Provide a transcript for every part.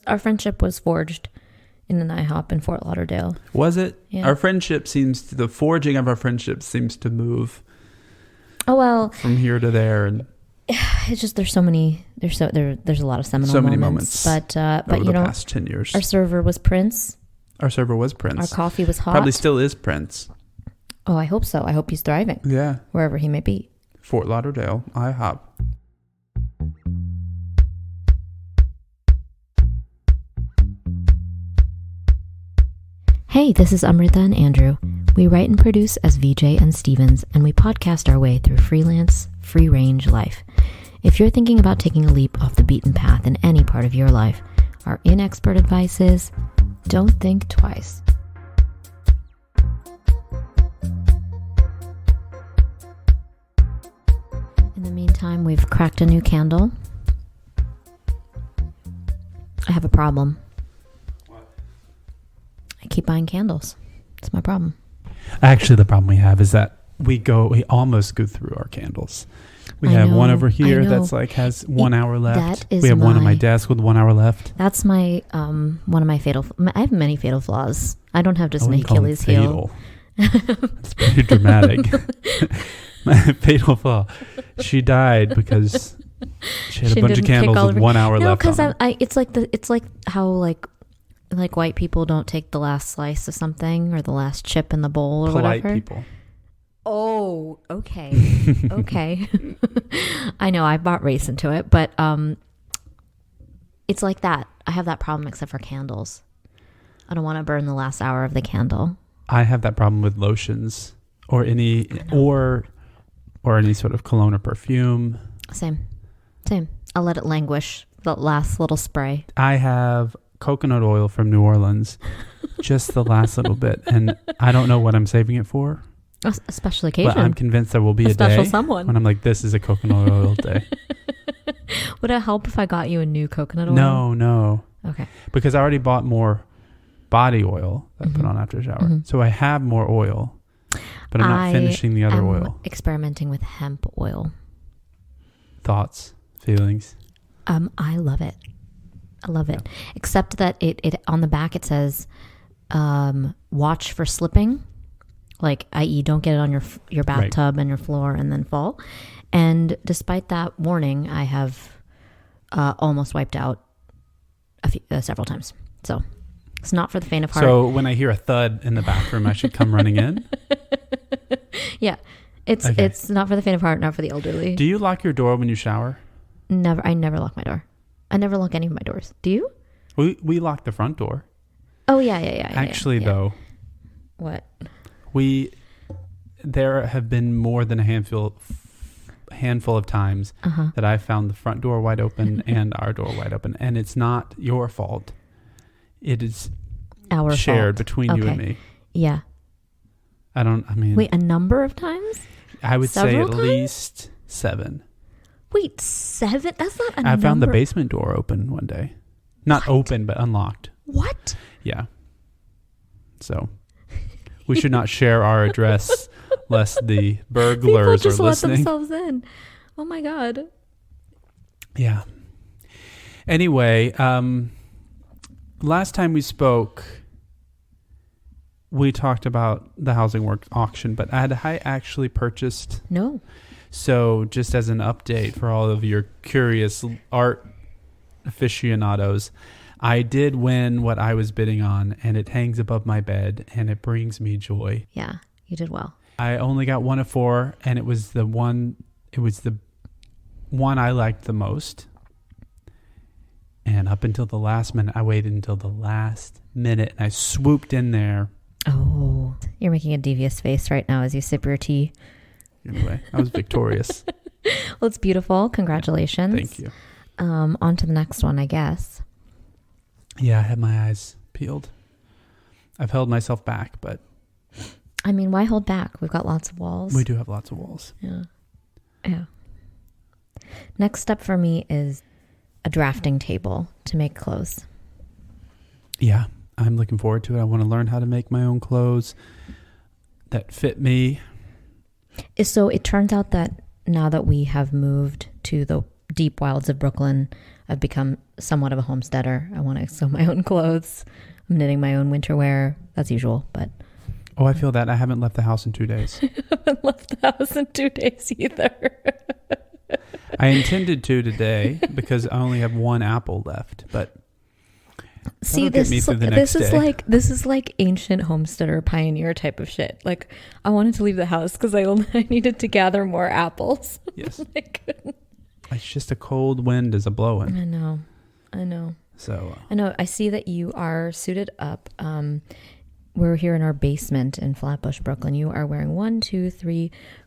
Our friendship was forged in an IHOP in Fort Lauderdale. Was it? Yeah. Our friendship the forging of our friendship seems to move. Oh, well. From here to there. And it's just, there's a lot of seminal many moments. But over the past 10 years. Our server was Prince. Our coffee was hot. Probably still is Prince. Oh, I hope so. I hope he's thriving. Yeah. Wherever he may be. Fort Lauderdale, IHOP. Hey, this is Amrita and Andrew. We write and produce as VJ and Stevens, and we podcast our way through freelance, free-range life. If you're thinking about taking a leap off the beaten path in any part of your life, our inexpert advice is, don't think twice. In the meantime, we've cracked a new candle. I have a problem. What? I keep buying candles. It's my problem. Actually, the problem we have is that we almost go through our candles. We have one over here that's has 1 hour left. We have one on my desk with 1 hour left. That's my one of my fatal. I have many fatal flaws. I don't have just an Achilles heel. It's pretty dramatic. My fatal flaw. She died because she had a bunch of candles with 1 hour left. No, because it's like how like white people don't take the last slice of something or the last chip in the bowl or whatever. Polite people. Oh, okay. Okay. I know I brought race into it, but it's like that. I have that problem except for candles. I don't want to burn the last hour of the candle. I have that problem with lotions or any or any sort of cologne or perfume. Same. I'll let it languish, the last little spray. I have coconut oil from New Orleans, just the last little bit, and I don't know what I'm saving it for. A special occasion. But I'm convinced there will be a special day someone when I'm like, this is a coconut oil day. Would it help if I got you a new coconut oil? No. Okay. Because I already bought more body oil that I put on after a shower. Mm-hmm. So I have more oil, but I'm not finishing the other oil. Experimenting with hemp oil. Thoughts, feelings? I love it. Except that it on the back it says, watch for slipping. Like, i.e., don't get it on your bathtub and your floor and then fall. And despite that warning, I have almost wiped out several times. So it's not for the faint of heart. So when I hear a thud in the bathroom, I should come running in? Yeah. It's not for the faint of heart, not for the elderly. Do you lock your door when you shower? Never. I never lock my door. I never lock any of my doors. Do you? We lock the front door. Oh, yeah. Actually, though. What? There have been more than a handful of times that I found the front door wide open and our door wide open, and it's not your fault. It is our shared fault. Between you and me. Yeah. Wait, a number of times? I would say at times? least 7. Wait, 7? That's not a number. I found the basement door open one day. Not open, but unlocked. What? Yeah. So we should not share our address lest the burglars People just are listening. let themselves in. Oh my God. Yeah. Anyway, last time we spoke, we talked about the housing work auction, but had I actually purchased? No. So just as an update for all of your curious art aficionados, I did win what I was bidding on, and it hangs above my bed, and it brings me joy. Yeah, you did well. I only got 1 of 4, and it was the one I liked the most. And up until the last minute, I waited until the last minute, and I swooped in there. Oh, you're making a devious face right now as you sip your tea. Anyway, I was victorious. Well, it's beautiful. Congratulations. Thank you. On to the next one, I guess. Yeah, I had my eyes peeled. I've held myself back, but... I mean, why hold back? We've got lots of walls. We do have lots of walls. Yeah. Next step for me is a drafting table to make clothes. Yeah, I'm looking forward to it. I want to learn how to make my own clothes that fit me. So it turns out that now that we have moved to the deep wilds of Brooklyn. I've become somewhat of a homesteader. I want to sew my own clothes. I'm knitting my own winter wear. That's usual, but... Oh, I feel that. I haven't left the house in 2 days. I haven't left the house in 2 days either. I intended to today because I only have 1 apple left, but see, this is like ancient homesteader pioneer type of shit. Like, I wanted to leave the house because I needed to gather more apples. Yes. It's just a cold wind is a blowing. I know. So I know. I see that you are suited up. We're here in our basement in Flatbush, Brooklyn. You are wearing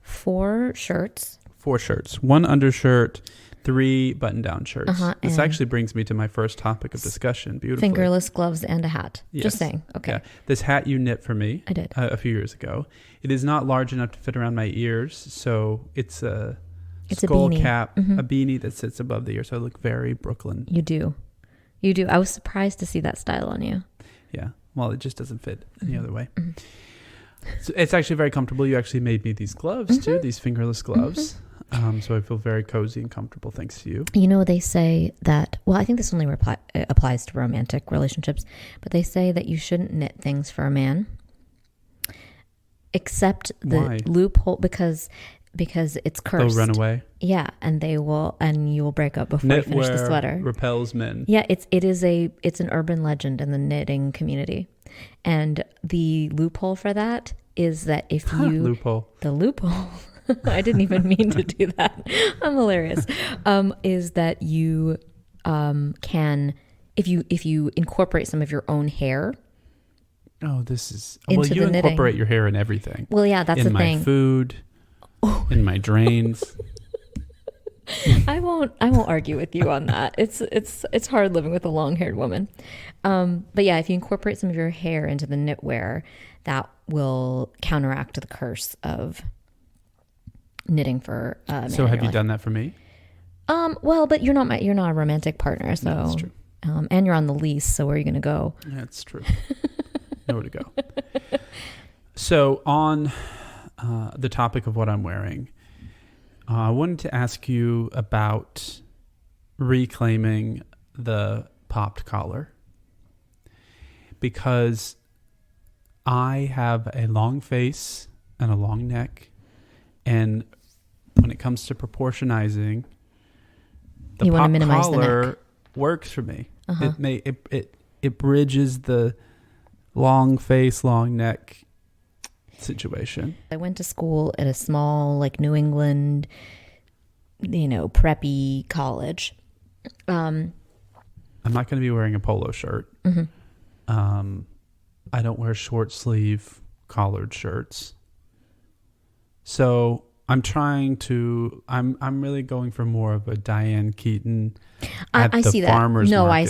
4 shirts. 4 shirts, 1 undershirt, 3 button-down shirts. This actually brings me to my first topic of discussion. Beautifully. Fingerless gloves and a hat. Yes. Just saying. Okay. Yeah. This hat you knit for me. I did. A few years ago. It is not large enough to fit around my ears, so it's a skull cap, a beanie that sits above the ear, so I look very Brooklyn. You do. I was surprised to see that style on you. Yeah. Well, it just doesn't fit any other way. So it's actually very comfortable. You actually made me these gloves too, these fingerless gloves. So I feel very cozy and comfortable thanks to you. You know, they say that, well, I think this only applies to romantic relationships, but they say that you shouldn't knit things for a man, except the loophole because it's cursed. They'll run away. Yeah, and you will break up before you finish the sweater. Repels men. Yeah, it's an urban legend in the knitting community, and the loophole for that is that if you the loophole. I didn't even mean to do that. I'm hilarious. Is that you can if you incorporate some of your own hair. Oh, this is well. You incorporate your hair in everything. Well, yeah, that's the thing. In my food. In my drains. I won't argue with you on that. It's hard living with a long-haired woman. But yeah, if you incorporate some of your hair into the knitwear, that will counteract the curse of knitting for so have you done that for me? Well, but you're not a romantic partner, so no, that's true. And you're on the lease, so where are you going to go? That's true. Nowhere to go. So on the topic of what I'm wearing, I wanted to ask you about reclaiming the popped collar, because I have a long face and a long neck, and when it comes to proportionizing, the pop collar works for me. It bridges the long face, long neck situation. I went to school at a small, like, New England, preppy college. I'm not going to be wearing a polo shirt. I don't wear short sleeve collared shirts. So I'm really going for more of a Diane Keaton at the farmer's market. I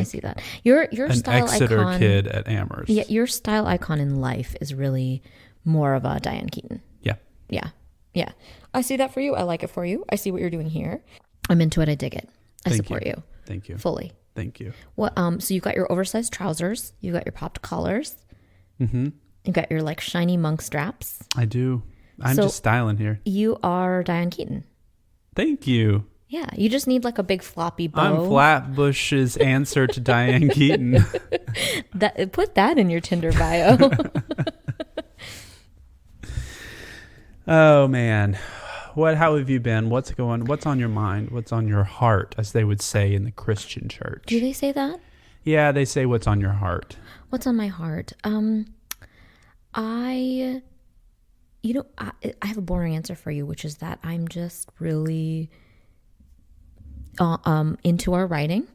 see that. Your an style Exeter icon, kid at Amherst. Yeah, your style icon in life is really more of a Diane Keaton. Yeah. I see that for you. I like it for you. I see what you're doing here. I'm into it. I dig it. I support you. Thank you. Fully. Thank you. What? So you got your oversized trousers. You got your popped collars. You got your like shiny monk straps. I do. I'm just styling here. You are Diane Keaton. Thank you. Yeah, you just need like a big floppy bow. I'm Flatbush's answer to Diane Keaton. Put that in your Tinder bio. Oh man, how have you been? What's on your mind? What's on your heart, as they would say in the Christian church? Do they say that? Yeah, they say what's on your heart. What's on my heart? I have a boring answer for you, which is that I'm just really into our writing.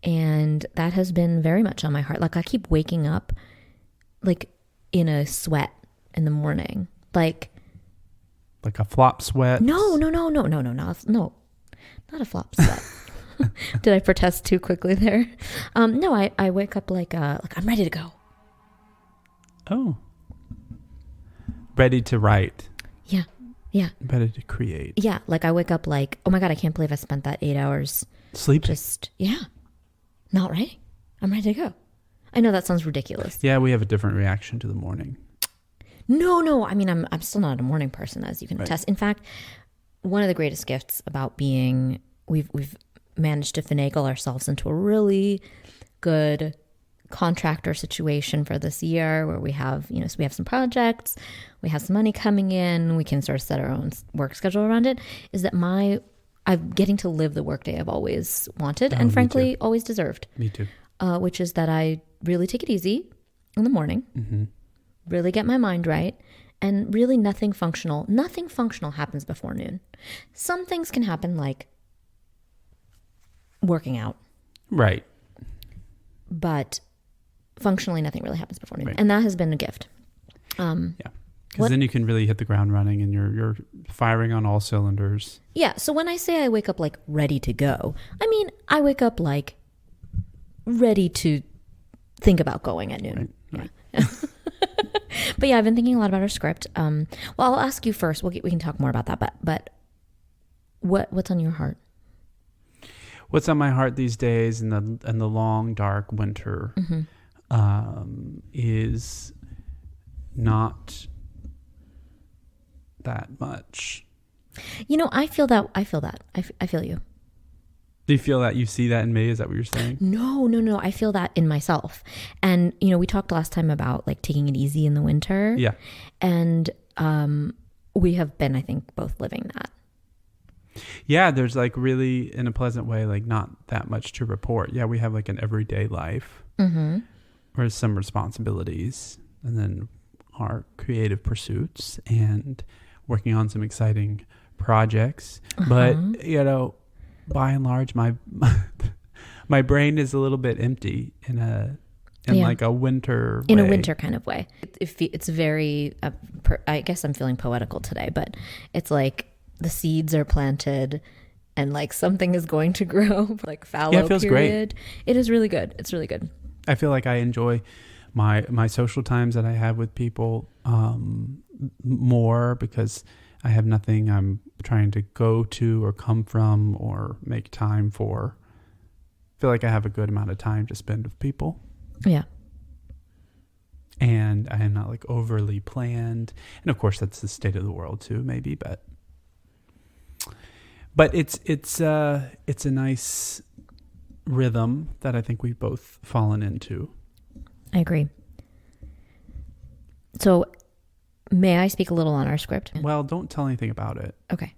And that has been very much on my heart. Like, I keep waking up like in a sweat in the morning. Like a flop sweat? No, not a flop sweat. Did I protest too quickly there? No, I wake up like I'm ready to go. Oh. Ready to write. Yeah. Ready to create. Yeah, like I wake up like, oh my God, I can't believe I spent that 8 hours sleeping. Not writing. I'm ready to go. I know that sounds ridiculous. Yeah, we have a different reaction to the morning. No. I mean, I'm still not a morning person, as you can attest. In fact, one of the greatest gifts about being, we've managed to finagle ourselves into a really good contractor situation for this year where we have, so we have some projects, we have some money coming in, we can sort of set our own work schedule around it, is that I'm getting to live the workday I've always wanted and frankly always deserved. Me too. Which is that I really take it easy in the morning, really get my mind right, and really nothing functional happens before noon. Some things can happen like working out. Right. But functionally nothing really happens before noon. Right. And that has been a gift. Because then you can really hit the ground running and you're firing on all cylinders. Yeah. So when I say I wake up like ready to go, I mean, I wake up like ready to think about going at noon. Right. Yeah. But yeah, I've been thinking a lot about our script. Well, I'll ask you first. We can talk more about that. But what's on your heart? What's on my heart these days in the long dark winter is not that much. I feel that. I feel you. Do you feel that? You see that in me? Is that what you're saying? No. I feel that in myself. And, we talked last time about like taking it easy in the winter. Yeah. And we have been, I think, both living that. Yeah, there's like really, in a pleasant way, like not that much to report. Yeah, we have like an everyday life. Or some responsibilities. And then our creative pursuits and working on some exciting projects. But, by and large, my brain is a little bit empty in like a winter in way. A winter kind of way. It's very, I guess I'm feeling poetical today, but it's like the seeds are planted and like something is going to grow, like fallow period. Yeah, it feels great. It is really good. It's really good. I feel like I enjoy my social times that I have with people more because I have nothing I'm trying to go to or come from or make time for. I feel like I have a good amount of time to spend with people. Yeah. And I am not like overly planned. And of course that's the state of the world too, maybe, but it's a nice rhythm that I think we've both fallen into. I agree. So may I speak a little on our script? Well, don't tell anything about it. Okay.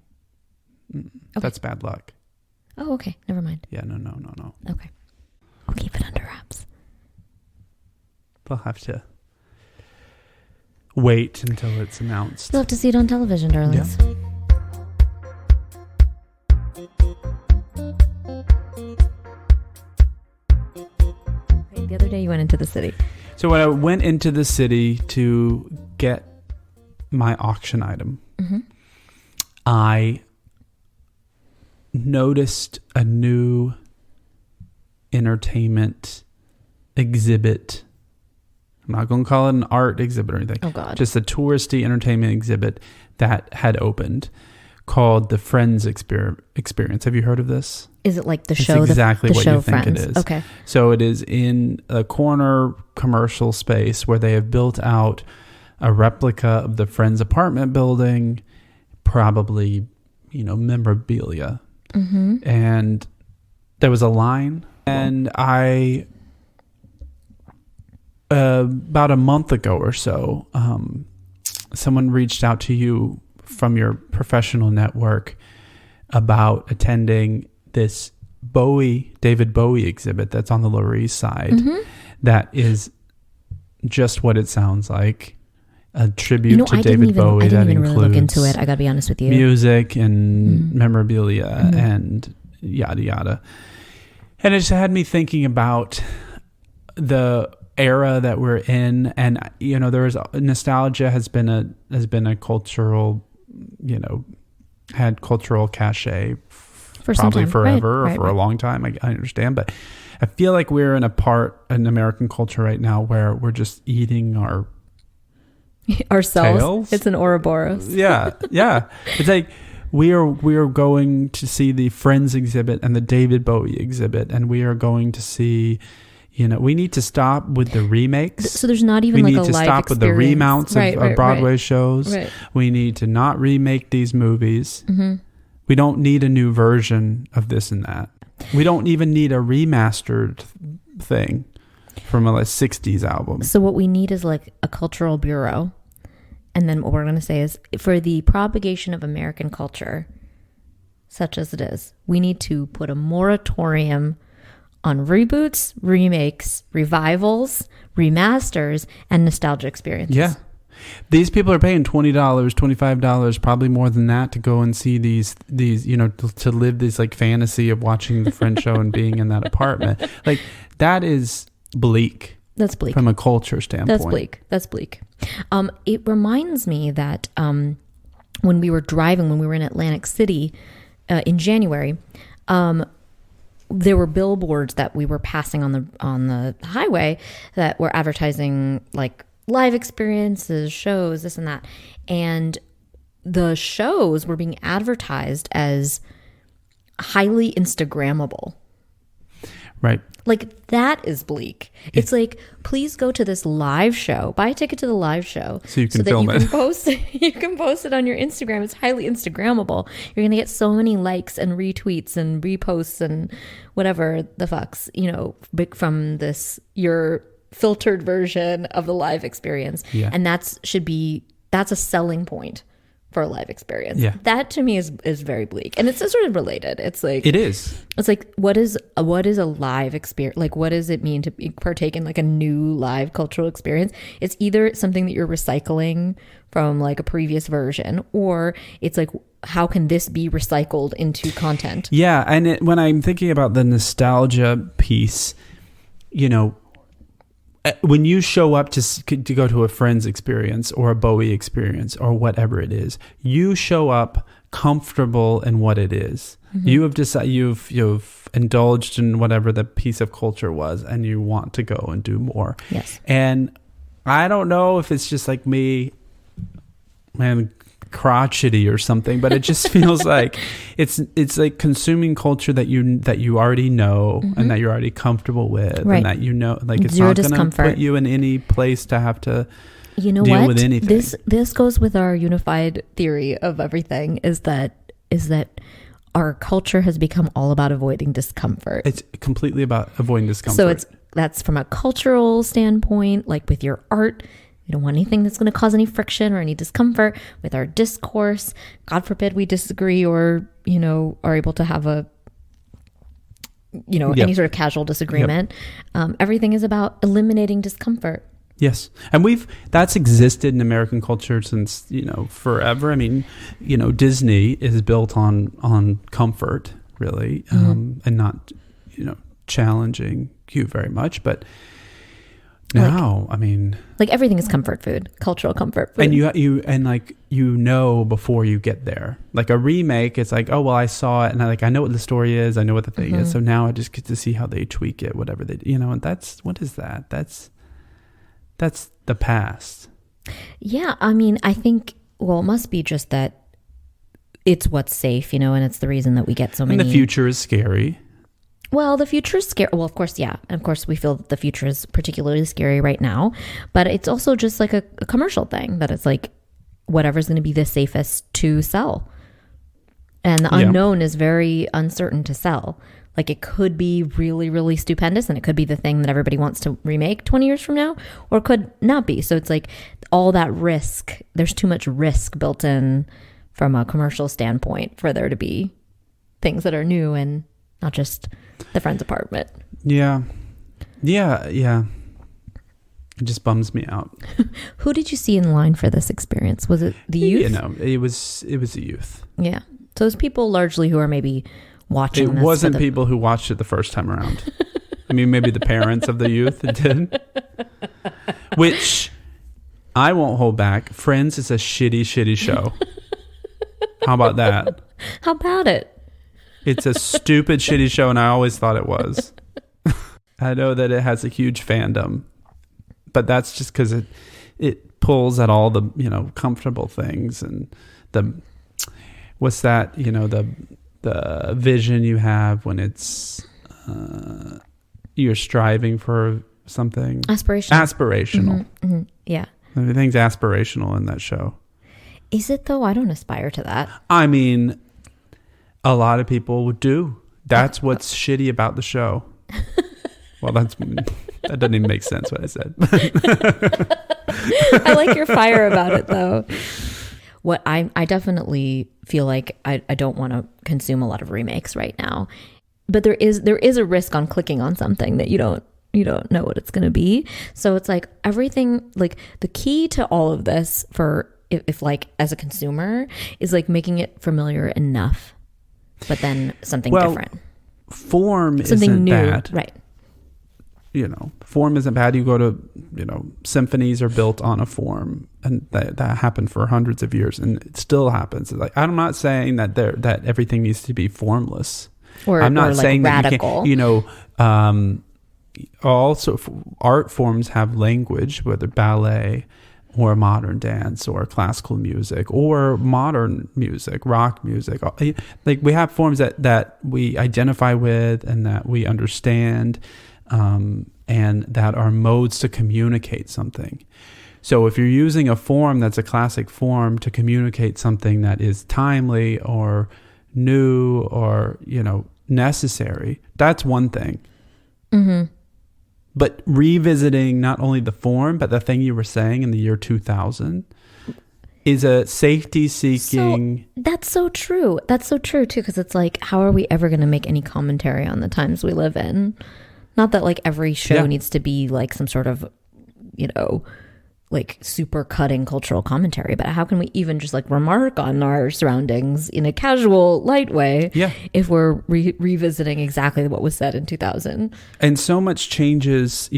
That's bad luck. Oh, okay. Never mind. Yeah, no. Okay. I'll keep it under wraps. We'll have to wait until it's announced. You'll have to see it on television, darlings. Yeah. The other day you went into the city. So when I went into the city to get my auction item, I noticed a new entertainment exhibit. I'm not going to call it an art exhibit or anything. Oh, God. Just a touristy entertainment exhibit that had opened called the Friends Experience. Have you heard of this? Is it like the it's show? Exactly the what show you think Friends. it is. Okay. So it is in a corner commercial space where they have built out a replica of the Friends apartment building, probably, memorabilia. And there was a line, and I, about a month ago or so, someone reached out to you from your professional network about attending this David Bowie exhibit that's on the Lower East Side. That is just what it sounds like. A tribute to David Bowie I didn't that even includes really look into it. I got to be honest with you. Music and memorabilia and yada yada. And it just had me thinking about the era that we're in, and there was nostalgia has been a cultural, had cultural cachet for probably some time. forever right, or for a long time. I understand, but I feel like we're in American culture right now where we're just eating ourselves. Tails. It's an Ouroboros. Yeah. It's like we are going to see the Friends exhibit and the David Bowie exhibit, and we are going to see. We need to stop with the remakes. So there's not even like a live experience. We need to stop with the remounts of Broadway shows. Right. We need to not remake these movies. We don't need a new version of this and that. We don't even need a remastered thing from a 60s album. So what we need is like a cultural bureau. And then what we're going to say is, for the propagation of American culture, such as it is, we need to put a moratorium on reboots, remakes, revivals, remasters, and nostalgia experiences. Yeah. These people are paying $20, $25, probably more than that, to go and see these, to live this like fantasy of watching the Friends show and being in that apartment. Like, that is bleak. That's bleak. From a culture standpoint. That's bleak. It reminds me that when we were in Atlantic City in January, there were billboards that we were passing on the highway that were advertising like live experiences, shows, this and that. And the shows were being advertised as highly Instagrammable. Right. Like, that is bleak. It's like, please go to this live show, buy a ticket to the live show so you can film it. You can post it on your Instagram. It's highly Instagrammable. You're going to get so many likes and retweets and reposts and whatever the fucks, from your filtered version of the live experience. Yeah. And that's a selling point for a live experience. Yeah. That to me is very bleak. And it's sort of related. It's like, it is. It's like, what is a live experience? Like, what does it mean to partake in like a new live cultural experience? It's either something that you're recycling from like a previous version, or it's like, how can this be recycled into content? Yeah. And when I'm thinking about the nostalgia piece, when you show up to go to a Friends experience or a Bowie experience or whatever it is, you show up comfortable in what it is. Mm-hmm. You have decided, you've indulged in whatever the piece of culture was, and you want to go and do more. Yes. And I don't know if it's just like me, man, crotchety or something, but it just feels like it's like consuming culture that you already know, mm-hmm. and that you're already comfortable with, right. and that like it's Zero not going to put you in any place to have to deal with anything. This goes with our unified theory of everything, is that our culture has become all about avoiding discomfort. It's completely about avoiding discomfort. So that's from a cultural standpoint, like with your art. We don't want anything that's going to cause any friction or any discomfort with our discourse. God forbid we disagree or, are able to have any sort of casual disagreement. Yep. Everything is about eliminating discomfort. Yes. And that's existed in American culture since, forever. I mean, Disney is built on comfort, really, mm-hmm. And not, challenging you very much. But now, like everything is comfort food, cultural comfort food. And before you get there. Like a remake, it's like, oh well, I saw it and I know what the story is, I know what the thing mm-hmm. is. So now I just get to see how they tweak it, whatever they and what is that? That's the past. Yeah, I think it must be just that it's what's safe, and it's the reason that we get so many. And the future is scary. Well, the future is scary. Well, of course, yeah. And of course, we feel that the future is particularly scary right now. But it's also just like a commercial thing, that it's like whatever's going to be the safest to sell. And the unknown is very uncertain to sell. Like, it could be really, really stupendous, and it could be the thing that everybody wants to remake 20 years from now, or it could not be. So it's like all that risk. There's too much risk built in from a commercial standpoint for there to be things that are new and not just the Friends apartment. Yeah. It just bums me out. Who did you see in line for this experience? Was it the youth? It was the youth. Yeah. So it was people largely who are maybe watching. It wasn't people who watched it the first time around. Maybe the parents of the youth did. Which I won't hold back. Friends is a shitty show. How about that? How about it? It's a stupid, shitty show, and I always thought it was. I know that it has a huge fandom, but that's just because it pulls at all the comfortable things and what's that the vision you have when it's you're striving for something aspirational. Mm-hmm, mm-hmm, yeah, everything's aspirational in that show. Is it though? I don't aspire to that. A lot of people would do. That's what's shitty about the show. Well, that doesn't even make sense what I said. I like your fire about it, though. What I definitely feel like I don't want to consume a lot of remakes right now, but there is a risk on clicking on something that you don't know what it's going to be. So it's like everything, like the key to all of this for if like as a consumer is like making it familiar enough, but then something different. Form something isn't new, bad, right? Form isn't bad. You go to, symphonies are built on a form, and that happened for hundreds of years, and it still happens. Like, I'm not saying that everything needs to be formless. I'm not saying like radical. That you can't, also art forms have language, whether ballet or modern dance or classical music or modern music, rock music. Like, we have forms that we identify with and that we understand. And that are modes to communicate something. So if you're using a form that's a classic form to communicate something that is timely or new or, necessary, that's one thing. Mm-hmm. But revisiting not only the form, but the thing you were saying in the year 2000 is a safety-seeking... So, that's so true. That's so true, too, because it's like, how are we ever going to make any commentary on the times we live in? Not that like every show needs to be like some sort of, like super cutting cultural commentary, but how can we even just like remark on our surroundings in a casual, light way if we're revisiting exactly what was said in 2000? And so much changes,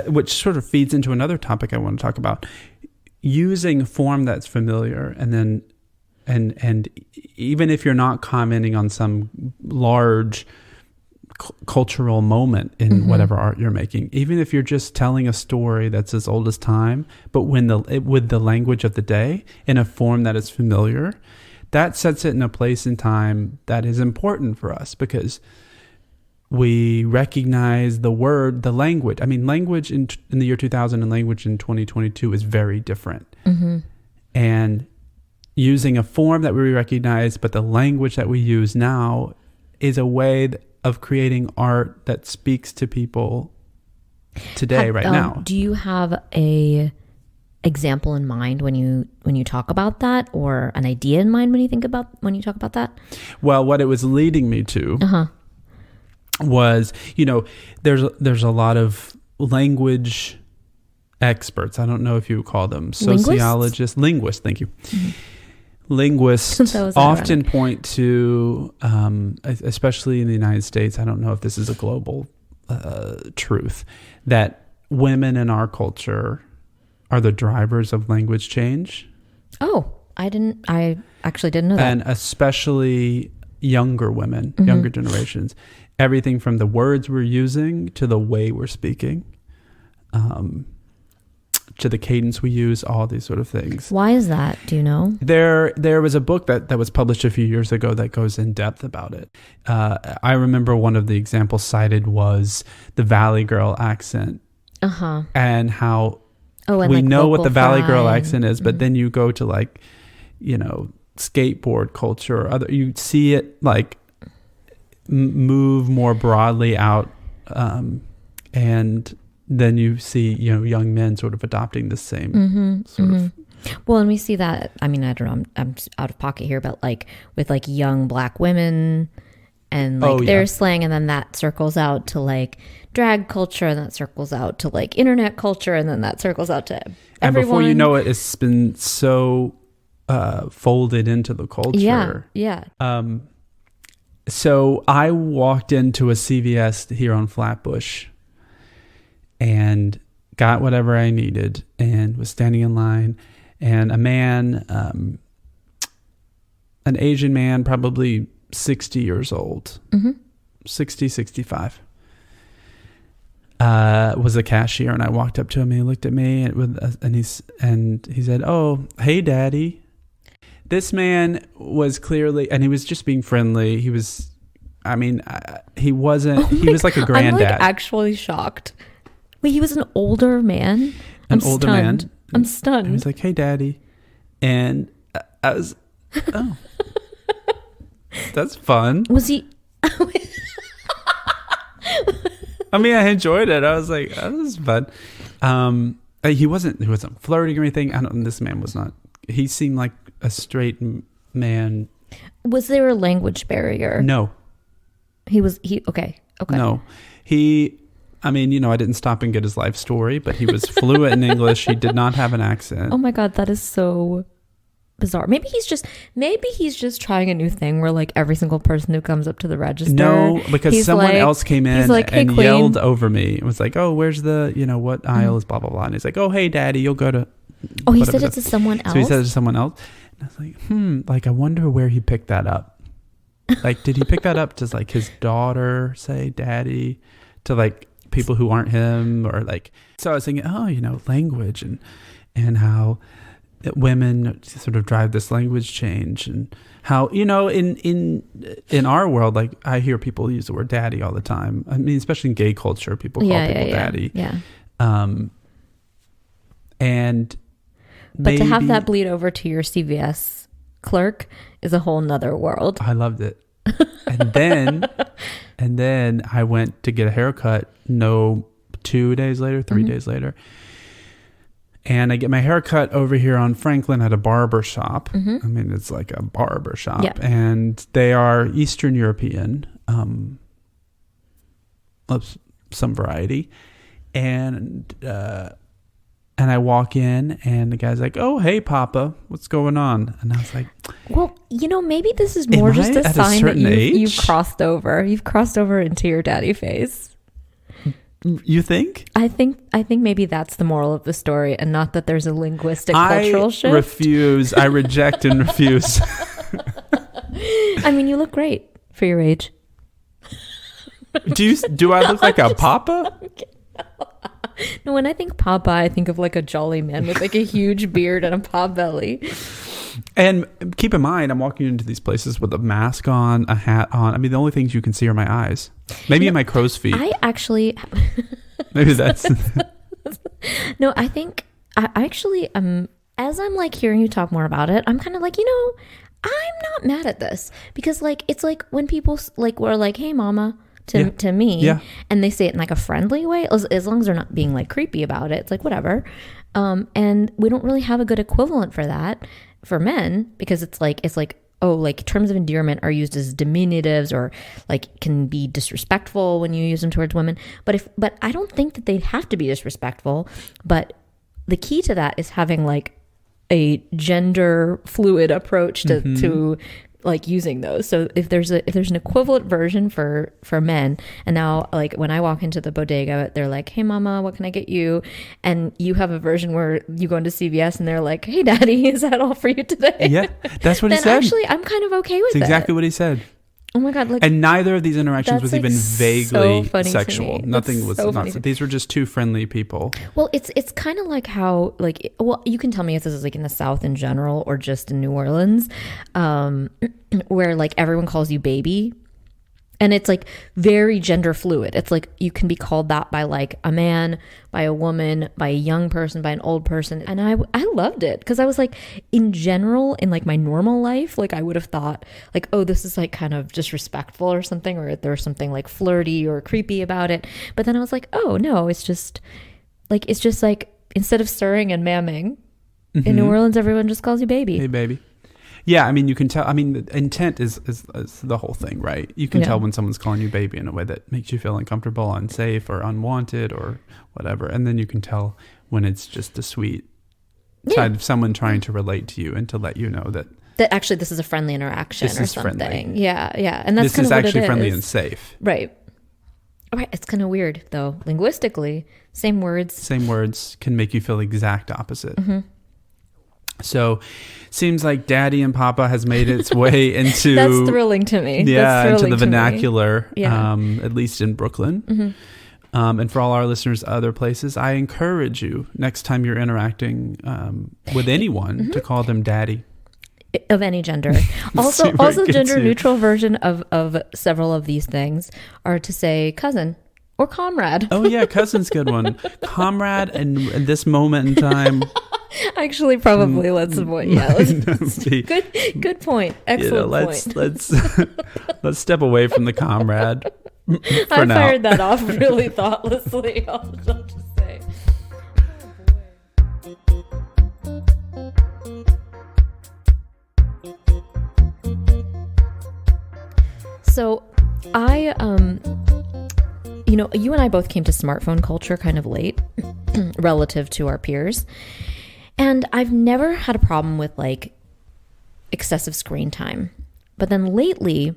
which sort of feeds into another topic I want to talk about. Using a form that's familiar and even if you're not commenting on some large cultural moment in whatever art you're making, even if you're just telling a story that's as old as time, but with the language of the day in a form that is familiar, that sets it in a place in time that is important for us because we recognize the language. I mean, language in the year 2000 and language in 2022 is very different. Mm-hmm. And using a form that we recognize, but the language that we use now is a way of creating art that speaks to people today, right now. Do you have a example in mind when you talk about that, or an idea in mind when you talk about that? Well, what it was leading me to was, there's a lot of language experts. I don't know if you would call them sociologists, linguists. Thank you. Mm-hmm. Linguists often point to, especially in the United States, I don't know if this is a global truth, that women in our culture are the drivers of language change. Oh, I actually didn't know that. And especially younger women, younger generations. Everything from the words we're using to the way we're speaking. To the cadence we use, all these sort of things. Why is that? Do you know? There was a book that was published a few years ago that goes in depth about it. I remember one of the examples cited was the Valley Girl accent. And how we know what the Valley Girl accent is, but then you go to like, skateboard culture or other, you see it like move more broadly out, and then you see, young men sort of adopting the same sort of. Well, and we see that, I mean, I don't know, I'm out of pocket here, but like with like young Black women and like their slang, and then that circles out to like drag culture, and that circles out to like internet culture, and then that circles out to everyone. And before you know it, it's been so folded into the culture. Yeah. So I walked into a CVS here on Flatbush and got whatever I needed and was standing in line, and a man, an Asian man, probably 60 years old, 60, 65, was a cashier, and I walked up to him and he looked at me and he said, "Oh, hey, Daddy." This man was clearly, and he was just being friendly. He was, he wasn't, he was like a granddad. I'm like actually shocked. Wait, he was an older man? I'm stunned. He was like, "Hey, Daddy." And I was, oh. That's fun. Was he? I mean, I enjoyed it. I was like, oh, this is fun. He wasn't flirting or anything. This man was not. He seemed like a straight man. Was there a language barrier? No. Okay. No. I mean, I didn't stop and get his life story, but he was fluent in English. He did not have an accent. Oh my God, that is so bizarre. Maybe he's just trying a new thing where like every single person who comes up to the register. No, because someone else came in like, hey, and queen. yelled over me. It was like, oh, where's the, what aisle is blah, blah, blah. And he's like, oh, hey, daddy, you'll go to. Oh, he said it to someone else? So he said it to someone else. And I was like, like, I wonder where he picked that up. Like, did he pick that up to like his daughter say daddy to like people who aren't him, or like, so I was thinking, language and how women sort of drive this language change, and how, in our world, like I hear people use the word daddy all the time. I mean, especially in gay culture, people call people daddy. Yeah. But to have that bleed over to your CVS clerk is a whole nother world. I loved it. And then I went to get a haircut 2 days later, 3 days later. And I get my haircut over here on Franklin at a barber shop. Mm-hmm. I mean, it's like a barber shop. Yeah. And they are Eastern European, of some variety. And I walk in and the guy's like, oh, hey, Papa, what's going on? And I was like, well, maybe this is more just a sign that you've crossed over. You've crossed over into your daddy phase. You think? I think maybe that's the moral of the story, and not that there's a linguistic cultural shift. I reject and refuse. I mean, you look great for your age. Do I look like a papa? No, when I think papa, I think of like a jolly man with like a huge beard and a pot belly. And keep in mind, I'm walking into these places with a mask on, a hat on. I mean, the only things you can see are my eyes. Maybe my crow's feet. I actually... Maybe that's... No, I think... I actually... as I'm like hearing you talk more about it, I'm kind of like, I'm not mad at this. Because like, it's like when people like were like, hey, mama... to me, and they say it in like a friendly way, as long as they're not being like creepy about it. It's like whatever, and we don't really have a good equivalent for that for men, because it's like like terms of endearment are used as diminutives, or like can be disrespectful when you use them towards women. But I don't think that they have to be disrespectful. But the key to that is having like a gender fluid approach to like using those. So if there's an equivalent version for men, and now like when I walk into the bodega, they're like, hey mama, what can I get you? And you have a version where you go into CVS and they're like, hey daddy, is that all for you today? Yeah, that's what he said. Actually, I'm kind of okay with it. That's exactly what he said. Oh my God. And neither of these interactions was even vaguely so sexual. Nothing was. These were just two friendly people. Well, it's kind of like how, like, well, you can tell me if this is like in the South in general or just in New Orleans, where like everyone calls you baby. And it's like very gender fluid. It's like you can be called that by like a man, by a woman, by a young person, by an old person. And I loved it, because I was like, in general, in like my normal life, like I would have thought like, oh, this is like kind of disrespectful or something, or there's something like flirty or creepy about it. But then I was like, oh no, it's just like instead of stirring and mamming, in New Orleans, everyone just calls you baby. Hey baby. Yeah, I mean, you can tell. I mean, the intent is the whole thing, right? You can tell when someone's calling you baby in a way that makes you feel uncomfortable, unsafe, or unwanted, or whatever. And then you can tell when it's just a sweet side of someone trying to relate to you and to let you know that actually this is a friendly interaction or something. Friendly. Yeah. And that's this is actually friendly and safe. Right. It's kind of weird though. Linguistically, same words can make you feel exact opposite. Mm-hmm. So seems like daddy and papa has made its way into that's thrilling to me. Into the vernacular, at least in Brooklyn. Mm-hmm. And for all our listeners other places, I encourage you next time you're interacting with anyone to call them daddy. Of any gender. Also gender neutral version of several of these things are to say cousin or comrade. Oh yeah, cousin's a good one. Comrade, and at this moment in time. Actually, probably let's avoid. Yeah, good point. Excellent point. Let's step away from the comrade. I fired that off really thoughtlessly. I'll just say. So, you and I both came to smartphone culture kind of late relative to our peers. And I've never had a problem with like excessive screen time. But then lately,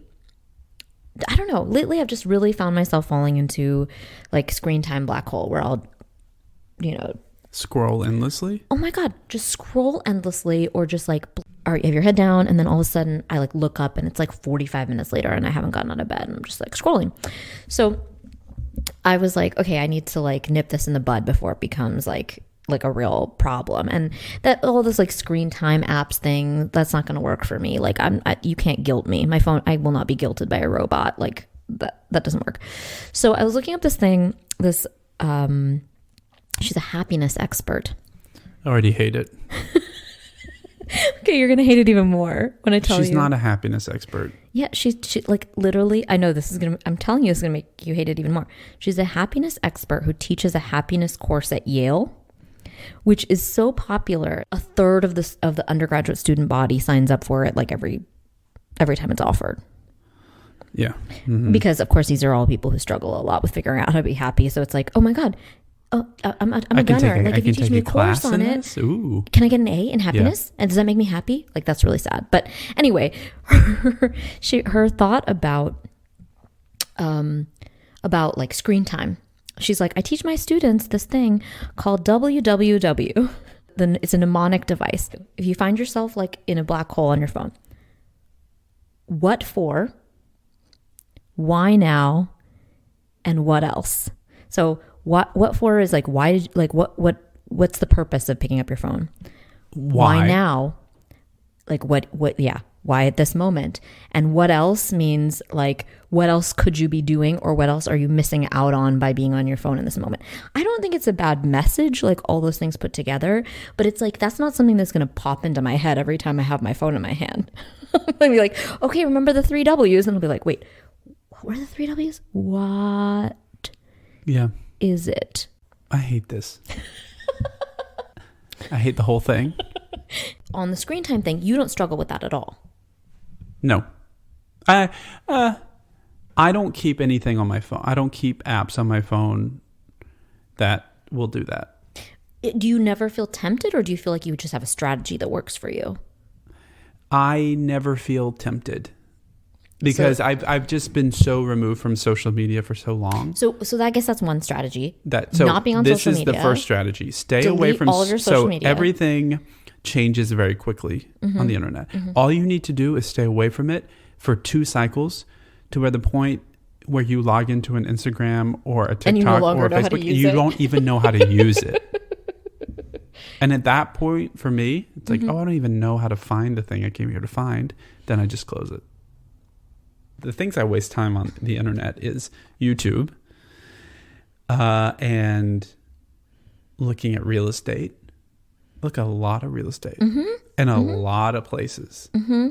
I don't know, lately I've just really found myself falling into like screen time black hole where I'll, scroll endlessly. Oh my God, just scroll endlessly or just like, all right, you have your head down and then all of a sudden I like look up and it's like 45 minutes later and I haven't gotten out of bed and I'm just like scrolling. So I was like, okay, I need to like nip this in the bud before it becomes like a real problem. And that all this like screen time apps thing, that's not going to work for me. Like you can't guilt me. My phone, I will not be guilted by a robot. Like that doesn't work. So I was looking up this thing, she's a happiness expert. I already hate it. Okay, you're going to hate it even more when I tell you. She's not a happiness expert. Yeah, she like literally, I know I'm telling you, it's going to make you hate it even more. She's a happiness expert who teaches a happiness course at Yale, which is so popular. A third of the undergraduate student body signs up for it like every time it's offered. Yeah. Mm-hmm. Because of course these are all people who struggle a lot with figuring out how to be happy. So it's like, oh my God, I'm a gunner. Like if you teach me a course on it, ooh, can I get an A in happiness? Yeah. And does that make me happy? Like that's really sad. But anyway, her thought about like screen time. She's like, I teach my students this thing called WWW. Then it's a mnemonic device. If you find yourself like in a black hole on your phone, what for, why now, and what else? So what for is like, why did like what's the purpose of picking up your phone? Why now? Like what why at this moment? And what else means like, what else could you be doing or what else are you missing out on by being on your phone in this moment? I don't think it's a bad message, like all those things put together, but it's like, that's not something that's going to pop into my head every time I have my phone in my hand. I'll be like, okay, remember the 3 W's. And I'll be like, wait, what were the 3 W's? What is it? I hate this. I hate the whole thing. On the screen time thing, you don't struggle with that at all. No. I don't keep anything on my phone. I don't keep apps on my phone that will do that. Do you never feel tempted or do you feel like you just have a strategy that works for you? I never feel tempted because I've just been so removed from social media for so long. So I guess that's one strategy. Not being on social media. This is the first strategy. Stay away from all of your social media. Everything changes very quickly on the internet. Mm-hmm. All you need to do is stay away from it for 2 cycles to where the point where you log into an Instagram or a TikTok or a Facebook, you don't even know how to use it. And at that point, for me, it's like, I don't even know how to find the thing I came here to find. Then I just close it. The things I waste time on the internet is YouTube and looking at real estate. Look at a lot of real estate in a lot of places. Mm-hmm.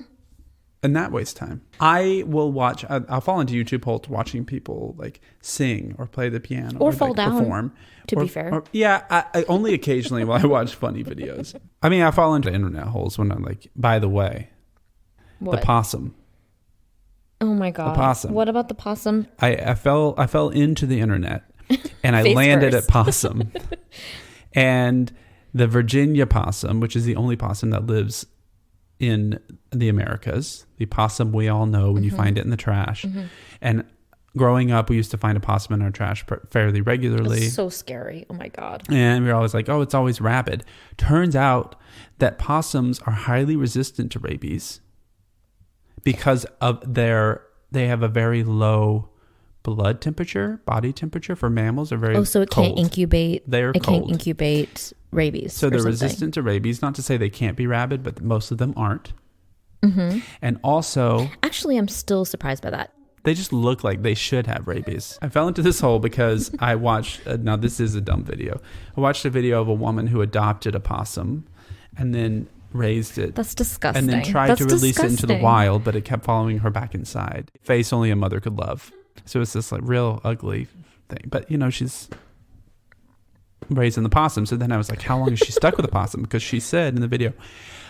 And that wastes time. I will watch, I'll fall into YouTube holes watching people like sing or play the piano. Or fall down, perform. Be fair. I only occasionally while I watch funny videos. I mean, I fall into internet holes when I'm like, by the way, the possum. Oh my God. The possum. What about the possum? I fell into the internet and I landed at possum. And the Virginia possum, which is the only possum that lives in the Americas, the possum we all know when you find it in the trash. Mm-hmm. And growing up, we used to find a possum in our trash fairly regularly. That's so scary. Oh my God. And we were always like, oh, it's always rabid. Turns out that possums are highly resistant to rabies because of they have a very low blood temperature, body temperature for mammals are very cold. So it can't incubate. It can't incubate rabies. So they're resistant to rabies. Not to say they can't be rabid, but most of them aren't. Mm-hmm. And also, actually, I'm still surprised by that. They just look like they should have rabies. I fell into this hole because I watched. Now this is a dumb video. I watched a video of a woman who adopted a possum and then raised it. That's disgusting. And then tried to release it into the wild, but it kept following her back inside. Face only a mother could love. So it's this like real ugly thing. But she's raising the possum. So then I was like, how long is she stuck with the possum? Because she said in the video,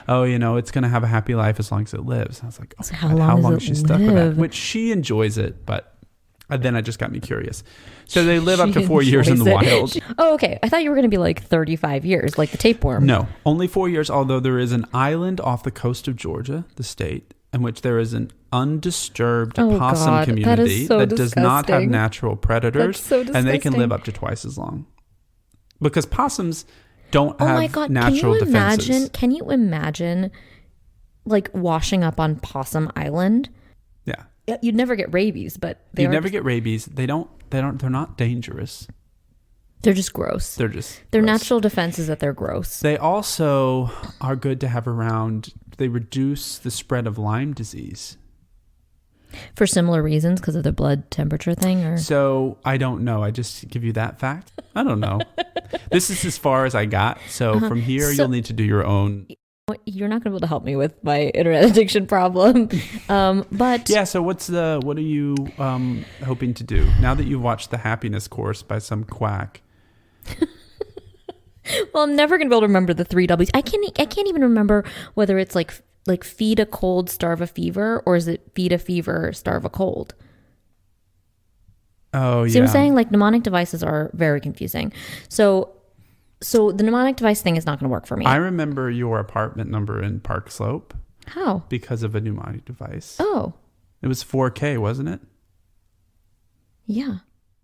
oh, it's going to have a happy life as long as it lives. I was like, oh, so how long is she stuck with that? Which she enjoys it, but then it just got me curious. So they live up to 4 years in the wild. Oh, okay. I thought you were going to be like 35 years, like the tapeworm. No, only 4 years, although there is an island off the coast of Georgia, the state, in which there is an undisturbed possum community that does not have natural predators, and they can live up to twice as long. Because possums don't have natural defenses. Can you imagine like washing up on Possum Island? Yeah. You'd never get rabies, but they're not dangerous. They're just gross. Their natural defense is that they're gross. They also are good to have around. They reduce the spread of Lyme disease. For similar reasons, because of the blood temperature thing? Or? So, I don't know. I just give you that fact. I don't know. This is as far as I got. So, from here, you'll need to do your own. You're not going to be able to help me with my internet addiction problem. But yeah, so what are you hoping to do? Now that you've watched the happiness course by some quack. Well, I'm never going to be able to remember the 3 W's. I can't even remember whether it's like feed a cold, starve a fever, or is it feed a fever, starve a cold? Oh, yeah. See what I'm saying? Like mnemonic devices are very confusing. So the mnemonic device thing is not going to work for me. I remember your apartment number in Park Slope. How? Because of a mnemonic device. Oh. It was 4K, wasn't it? Yeah.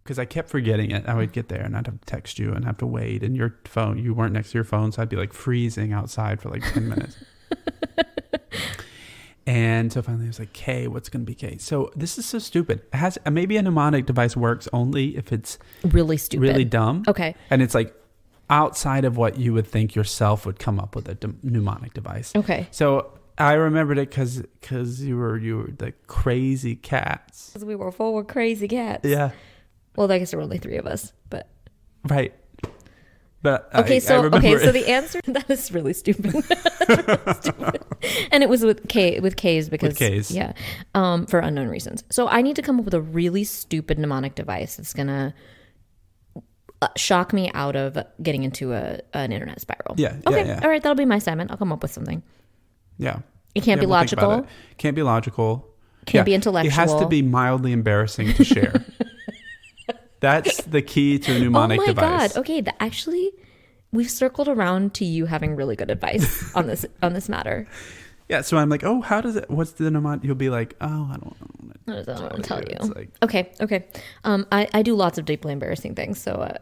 Because I kept forgetting it. I would get there and I'd have to text you and have to wait. And your phone, you weren't next to your phone, so I'd be like freezing outside for like 10 minutes. And so finally I was like, K, what's going to be K? So this is so stupid. It has maybe a mnemonic device works only if it's really stupid, really dumb. Okay. And it's like outside of what you would think yourself would come up with a mnemonic device. Okay. So I remembered it because you were the crazy cats. Because we were 4 crazy cats. Yeah. Well, I guess there were only 3 of us, but. Right. But so the answer that is really stupid. Really stupid. And it was with K's because with K's. Yeah, for unknown reasons. So I need to come up with a really stupid mnemonic device that's gonna shock me out of getting into an internet spiral. Yeah. Okay. Yeah. All right. That'll be my assignment. I'll come up with something. Yeah. It can't be logical. It can't be logical. Can't be intellectual. It has to be mildly embarrassing to share. That's the key to a mnemonic device. Oh my God. Okay. Actually, we've circled around to you having really good advice on this matter. Yeah. So I'm like, oh, how does it, what's the mnemonic? You'll be like, oh, I don't want to tell you. Like, okay. I do lots of deeply embarrassing things. So,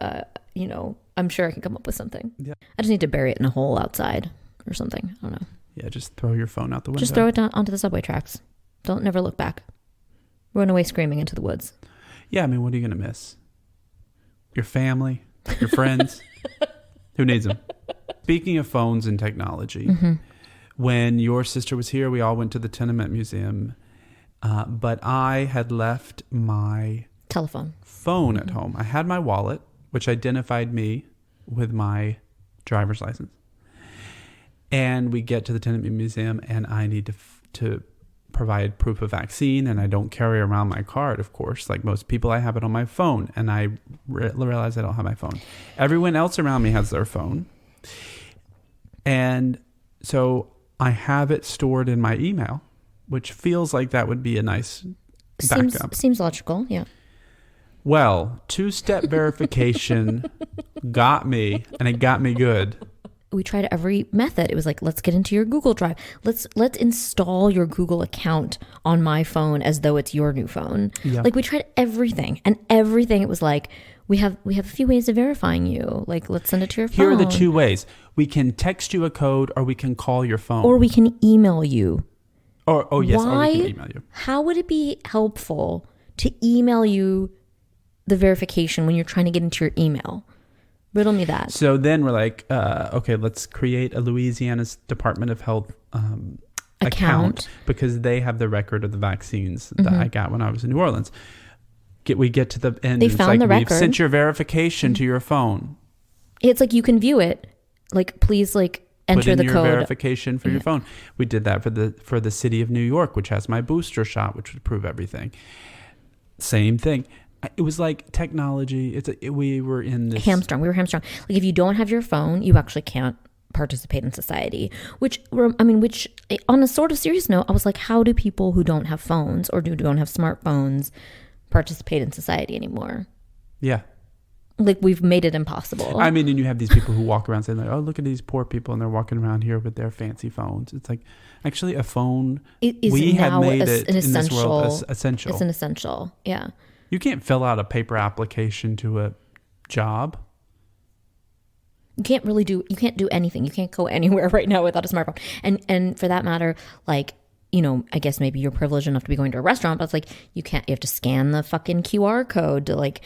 I'm sure I can come up with something. Yeah. I just need to bury it in a hole outside or something. I don't know. Yeah. Just throw your phone out the window. Just throw it down onto the subway tracks. Never look back. Run away screaming into the woods. Yeah. I mean, what are you going to miss? Your family, your friends. Who needs them? Speaking of phones and technology, when your sister was here, we all went to the Tenement Museum, but I had left my phone at home. I had my wallet, which identified me with my driver's license. And we get to the Tenement Museum, and I need to provide proof of vaccine, and I don't carry around my card, of course, like most people. I have it on my phone, and I realize I don't have my phone. Everyone else around me has their phone, and so I have it stored in my email, which feels like that would be a nice backup. Seems logical, yeah. Well, 2-step verification got me, and it got me good. We tried every method. It was like, let's get into your Google Drive. Let's install your Google account on my phone as though it's your new phone. Yeah. Like we tried everything, and everything. It was like, we have a few ways of verifying you. Like, let's send it to your phone. Here are the 2 ways. We can text you a code, or we can call your phone. Or we can email you. Or we can email you. How would it be helpful to email you the verification when you're trying to get into your email? Riddle me that. So then we're like, okay, let's create a Louisiana's Department of Health account because they have the record of the vaccines that I got when I was in New Orleans. We get to the end. They found the record. We've sent your verification to your phone. It's like you can view it. Like, please, like, enter the your code. verification for your phone. We did that for the city of New York, which has my booster shot, which would prove everything. Same thing. It was like technology. We were in this hamstrung. We were hamstrung. Like if you don't have your phone, you actually can't participate in society. Which on a sort of serious note, I was like, how do people who don't have phones or don't have smartphones participate in society anymore? Yeah. Like we've made it impossible. I mean, and you have these people who walk around saying like, oh, look at these poor people, and they're walking around here with their fancy phones. It's like, actually a phone, we have made it in this world essential. It's an essential. Yeah. You can't fill out a paper application to a job. You can't do anything. You can't go anywhere right now without a smartphone. And for that matter, like, you know, I guess maybe you're privileged enough to be going to a restaurant, but it's like, you have to scan the fucking QR code to like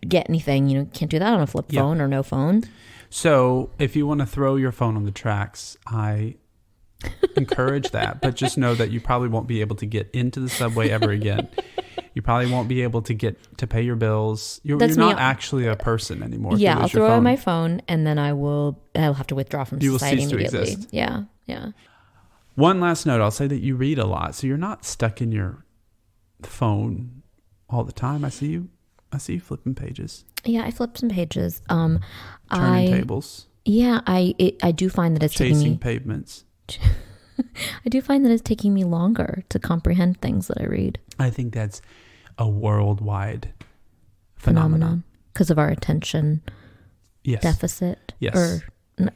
get anything. You know, can't do that on a flip phone or no phone. So if you want to throw your phone on the tracks, I encourage that, but just know that you probably won't be able to get into the subway ever again. You probably won't be able to get to pay your bills. You're not actually a person anymore. Yeah, I'll throw away my phone, and then I'll have to withdraw from society immediately. You will cease to exist. Yeah. One last note, I'll say that you read a lot, so you're not stuck in your phone all the time. I see you flipping pages. Yeah, I flip some pages. Turning tables. Yeah, I do find that it's chasing pavements. I do find that it's taking me longer to comprehend things that I read. I think that's a worldwide phenomenon because of our attention deficit. Yes. Or,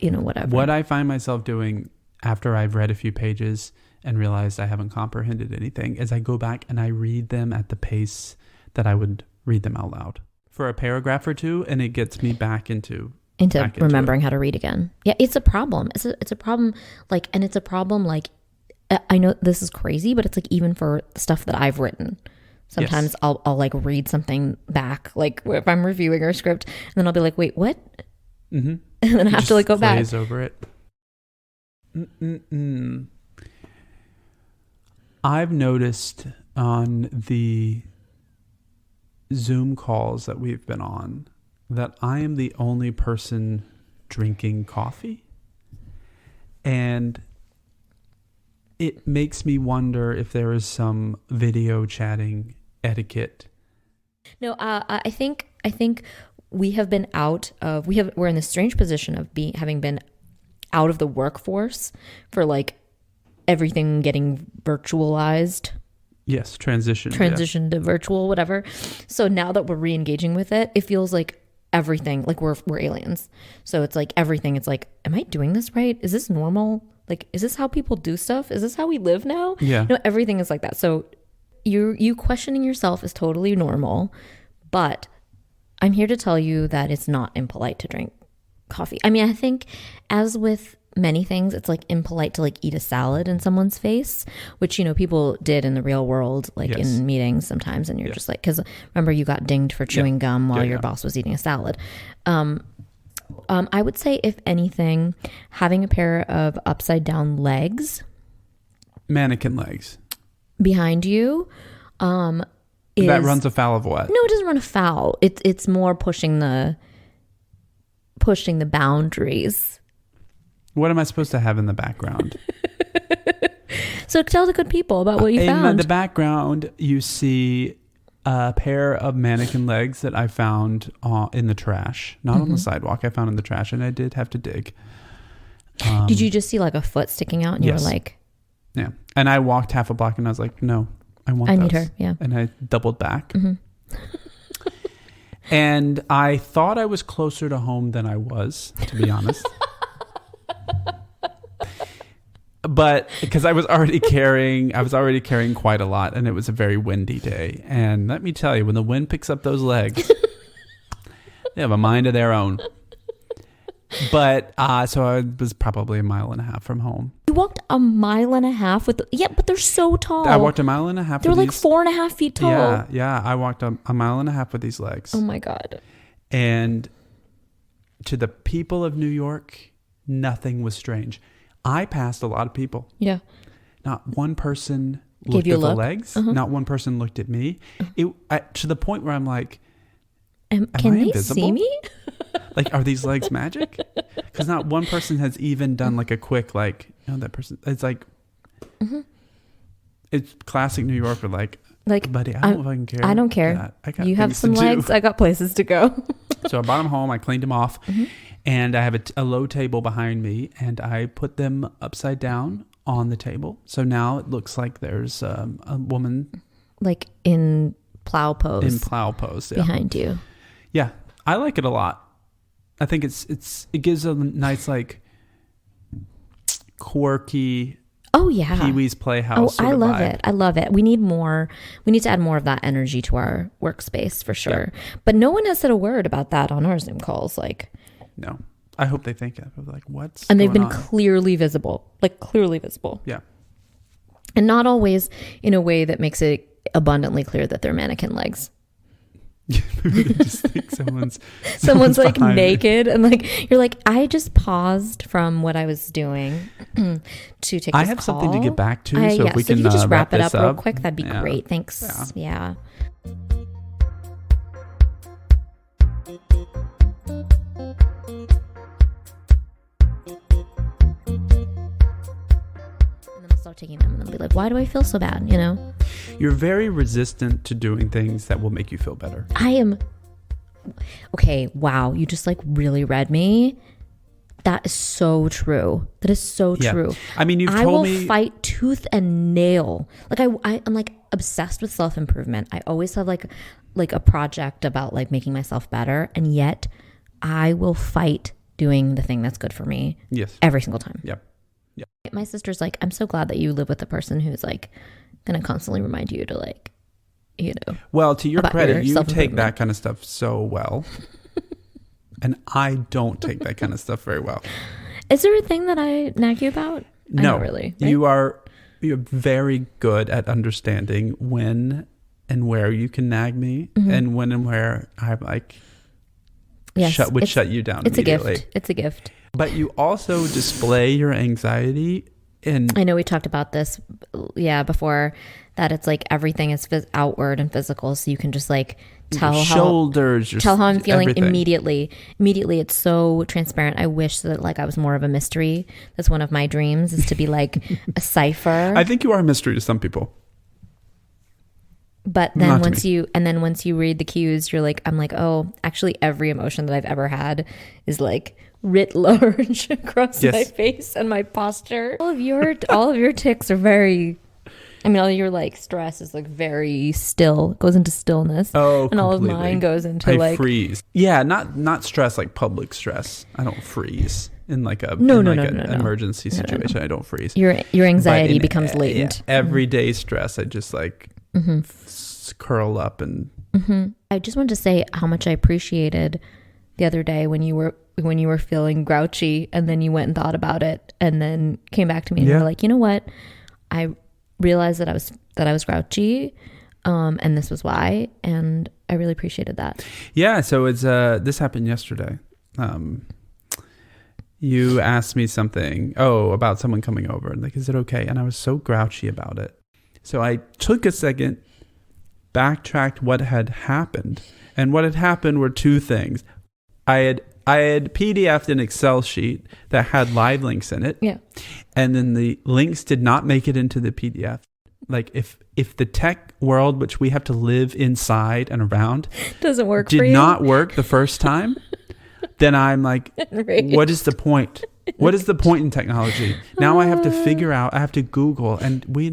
you know, whatever. What I find myself doing after I've read a few pages and realized I haven't comprehended anything is I go back and I read them at the pace that I would read them out loud for a paragraph or two, and it gets me back into remembering how to read again. Yeah, it's a problem. It's a problem. Like, and it's a problem. Like, I know this is crazy, but it's like even for stuff that I've written. Sometimes I'll like read something back, like if I'm reviewing our script, and then I'll be like, wait, what? Mm-hmm. And then I have to like go back. Glaze over it. I've noticed on the Zoom calls that we've been on that I am the only person drinking coffee. And it makes me wonder if there is some video chatting etiquette. No, I think we have been we're in this strange position of having been out of the workforce for like everything getting virtualized. Yes, transition to virtual, whatever. So now that we're re-engaging with it, it feels like everything, like we're aliens. So it's like everything. It's like, am I doing this right? Is this normal? Like, is this how people do stuff? Is this how we live now? Yeah. No, everything is like that. So you questioning yourself is totally normal, but I'm here to tell you that it's not impolite to drink coffee. I mean, I think as with many things, it's like impolite to like eat a salad in someone's face, which, you know, people did in the real world, like in meetings sometimes. And you're just like, because remember you got dinged for chewing gum while your boss was eating a salad. I would say, if anything, having a pair of upside down legs, mannequin legs behind you, that runs afoul of what? No, it doesn't run afoul. It's more pushing the boundaries. What am I supposed to have in the background? So tell the good people about what you found. In the background, you see a pair of mannequin legs that I found in the trash. Not on the sidewalk. I found in the trash, and I did have to dig. Did you just see like a foot sticking out, and you were like... Yeah. And I walked half a block, and I was like, no, I need her. Yeah. And I doubled back. Mm-hmm. And I thought I was closer to home than I was, to be honest. But because I was already carrying quite a lot, and it was a very windy day. And let me tell you, when the wind picks up those legs, they have a mind of their own. But so I was probably 1.5 miles from home. You walked 1.5 miles but they're so tall. I walked 1.5 miles. They're like 4.5 feet tall. Yeah. I walked 1.5 miles with these legs. Oh my God. And to the people of New York, nothing was strange. I passed a lot of people. Yeah. Not one person looked at the legs. Uh-huh. Not one person looked at me. To the point where I'm like, can they see me? Like, are these legs magic? Because not one person has even done like a quick, like, that person, it's like, it's classic New Yorker, like, buddy, I don't fucking care. I don't care. I got you have some legs. I got places to go. So I brought them home. I cleaned them off. And I have a low table behind me. And I put them upside down on the table. So now it looks like there's a woman. Like in plow pose. Yeah. Behind you. Yeah. I like it a lot. I think it gives a nice, like, quirky... Oh yeah, Pee-wee's Playhouse. I love it. I love it. We need more. We need to add more of that energy to our workspace for sure. Yeah. But no one has said a word about that on our Zoom calls. Like, no. I hope they think of like what's and they've been on? clearly visible, like clearly visible. Yeah, and not always in a way that makes it abundantly clear that they're mannequin legs. They just think someone's like naked and like you're like, I just paused from what I was doing to take this I have call. something to get back to, so if we so can you just wrap it up real up quick, that'd be great. Thanks. Yeah. Start taking them and then be like, why do I feel so bad? You know, you're very resistant to doing things that will make you feel better. I am. Okay, wow, you just like really read me. That is so true. That is so true. I mean, you've told me. I will fight tooth and nail. Like I'm like obsessed with self-improvement. I always have like a project about like making myself better, and yet I will fight doing the thing that's good for me. Yes. Every single time. Yep. My sister's like, I'm so glad that you live with a person who's like going to constantly remind you to like, you know. Well, to your credit, you take that kind of stuff so well. And I don't take that kind of stuff very well. Is there a thing that I nag you about? No, not really. Right? You're very good at understanding when and where you can nag me, and when and where I like shut you down. It's a gift. It's a gift. But you also display your anxiety. And I know we talked about this, before, that it's like everything is outward and physical, so you can just like tell how I'm feeling everything. immediately. It's so transparent. I wish that like I was more of a mystery. That's one of my dreams, is to be like a cipher. I think you are a mystery to some people. But then once you read the cues, you're like, I'm like, oh, actually every emotion that I've ever had is like writ large across my face and my posture. All of your tics are very, I mean, all your like stress is like very still, goes into stillness. Oh, and all completely. of mine goes into I freeze. Yeah, not stress like public stress. I don't freeze in like an emergency situation. I don't freeze. Your anxiety becomes latent. Everyday stress, I just like curl up and. I just wanted to say how much I appreciated the other day when you were feeling grouchy, and then you went and thought about it, and then came back to me and you were like, you know what, I realized that I was grouchy, and this was why, and I really appreciated that. Yeah. So it's this happened yesterday. You asked me something about someone coming over, and like, is it okay? And I was so grouchy about it. So I took a second, backtracked what had happened, and what had happened were two things. I had PDF'd an Excel sheet that had live links in it. Yeah. And then the links did not make it into the PDF. Like if the tech world, which we have to live inside and around, doesn't work, did not work the first time, then I'm like, what is the point? What is the point in technology? Now I have to figure out, I have to Google, and we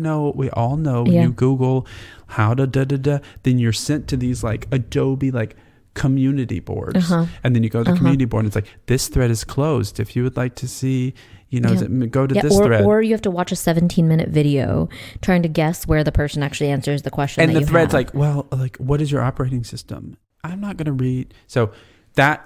all know when you Google how to then you're sent to these like Adobe like community boards, and then you go to the community board and it's like, this thread is closed. If you would like to see, go to this thread. Or you have to watch a 17-minute video trying to guess where the person actually answers the question. And the thread's like, well, like, what is your operating system? I'm not going to read. So that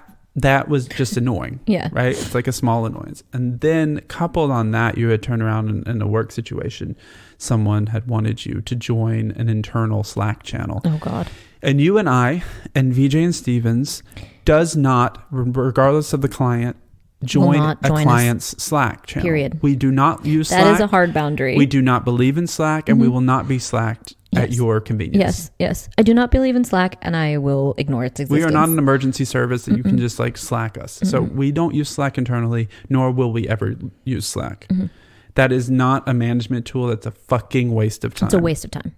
was just annoying. Right? It's like a small annoyance. And then coupled on that, you had turned around in a work situation. Someone had wanted you to join an internal Slack channel. Oh, God. And you and I and VJ and Stevens does not, regardless of the client, join a client's Slack channel. Period. We do not use Slack. That is a hard boundary. We do not believe in Slack, and we will not be Slacked at your convenience. Yes. I do not believe in Slack, and I will ignore its existence. We are not an emergency service that you can just like Slack us. So we don't use Slack internally, nor will we ever use Slack. That is not a management tool. That's a fucking waste of time. It's a waste of time.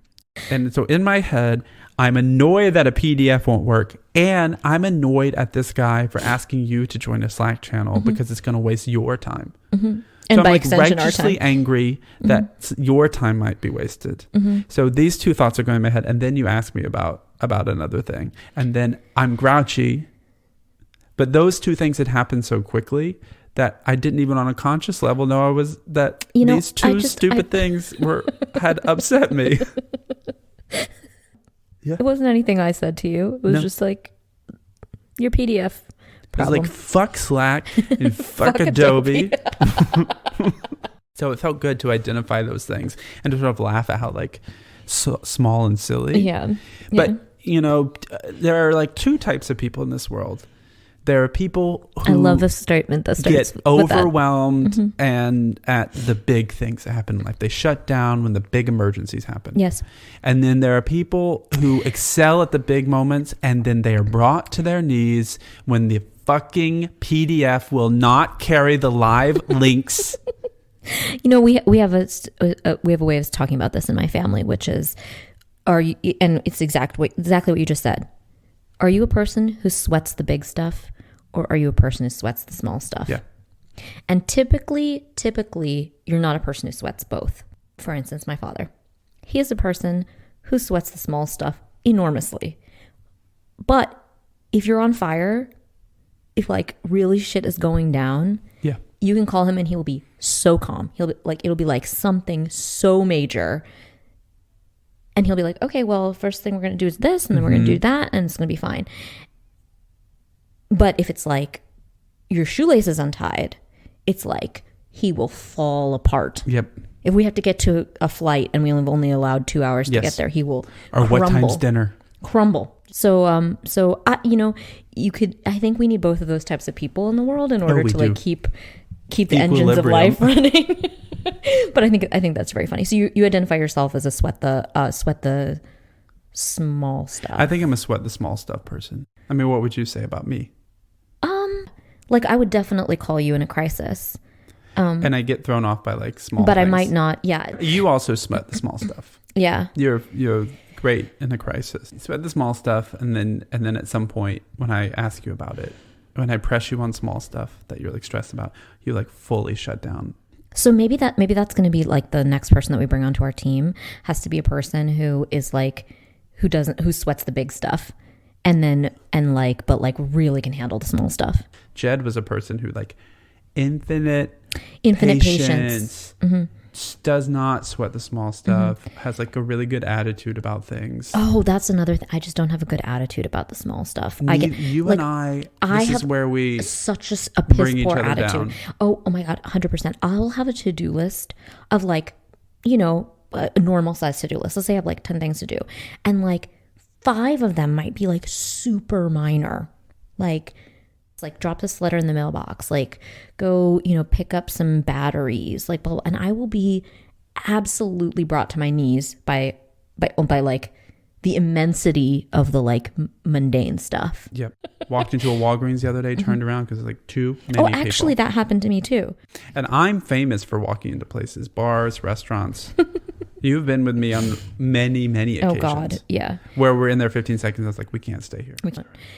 And so in my head, I'm annoyed that a PDF won't work. And I'm annoyed at this guy for asking you to join a Slack channel because it's going to waste your time. And so I'm by like extension, our righteously time. angry that your time might be wasted. So these two thoughts are going in my head. And then you ask me about another thing. And then I'm grouchy. But those two things had happened so quickly that I didn't even on a conscious level know these two stupid things had upset me. Yeah. It wasn't anything I said to you. It was just like your PDF problem. It was like, fuck Slack and fuck Adobe. So it felt good to identify those things and to sort of laugh at how like small and silly. Yeah. But, there are like two types of people in this world. There are people who I love the statement that starts get overwhelmed and at the big things that happen in life. They shut down when the big emergencies happen. Yes. And then there are people who excel at the big moments and then they are brought to their knees when the fucking PDF will not carry the live links. We have a way of talking about this in my family, which is, and it's exactly what you just said. Are you a person who sweats the big stuff, or are you a person who sweats the small stuff? Yeah. And typically, you're not a person who sweats both. For instance, my father. He is a person who sweats the small stuff enormously. But if you're on fire, if like really shit is going down, yeah, you can call him and he will be so calm. It'll be like something so major. And he'll be like, okay, well, first thing we're going to do is this, and then we're going to do that, and it's going to be fine. But if it's like your shoelace is untied, it's like he will fall apart. Yep. If we have to get to a flight and we have only allowed 2 hours to get there, he will Or crumble. what time's dinner? Crumble. So I think we need both of those types of people in the world in order to like keep the engines of life running. But I think that's very funny. So you identify yourself as a sweat the small stuff. I think I'm a sweat the small stuff person. I mean, what would you say about me? Like I would definitely call you in a crisis. And I get thrown off by like small but things. I might not. Yeah. You also sweat the small stuff. Yeah. You're great in a crisis. You sweat the small stuff, and then at some point when I ask you about it, when I press you on small stuff that you're like stressed about, you like fully shut down. So maybe that's going to be like the next person that we bring onto our team has to be a person who is like who sweats the big stuff, but really can handle the small stuff. Jed was a person who like infinite patience. Does not sweat the small stuff, has like a really good attitude about things. Oh, that's another thing. I just don't have a good attitude about the small stuff. This is where we such a piss poor attitude. Down. Oh my God, 100%. I'll have a to-do list of like, a normal size to-do list. Let's say I have like 10 things to do. And like 5 of them might be like super minor. Like drop this letter in the mailbox, like go, pick up some batteries, like, and I will be absolutely brought to my knees by like the immensity of the like mundane stuff. Yep. Walked into a Walgreens the other day, turned around because like too many people. Actually that happened to me too. And I'm famous for walking into places, bars, restaurants. You've been with me on many, many occasions. Oh God, yeah. Where we're in there 15 seconds, I was like, we can't stay here.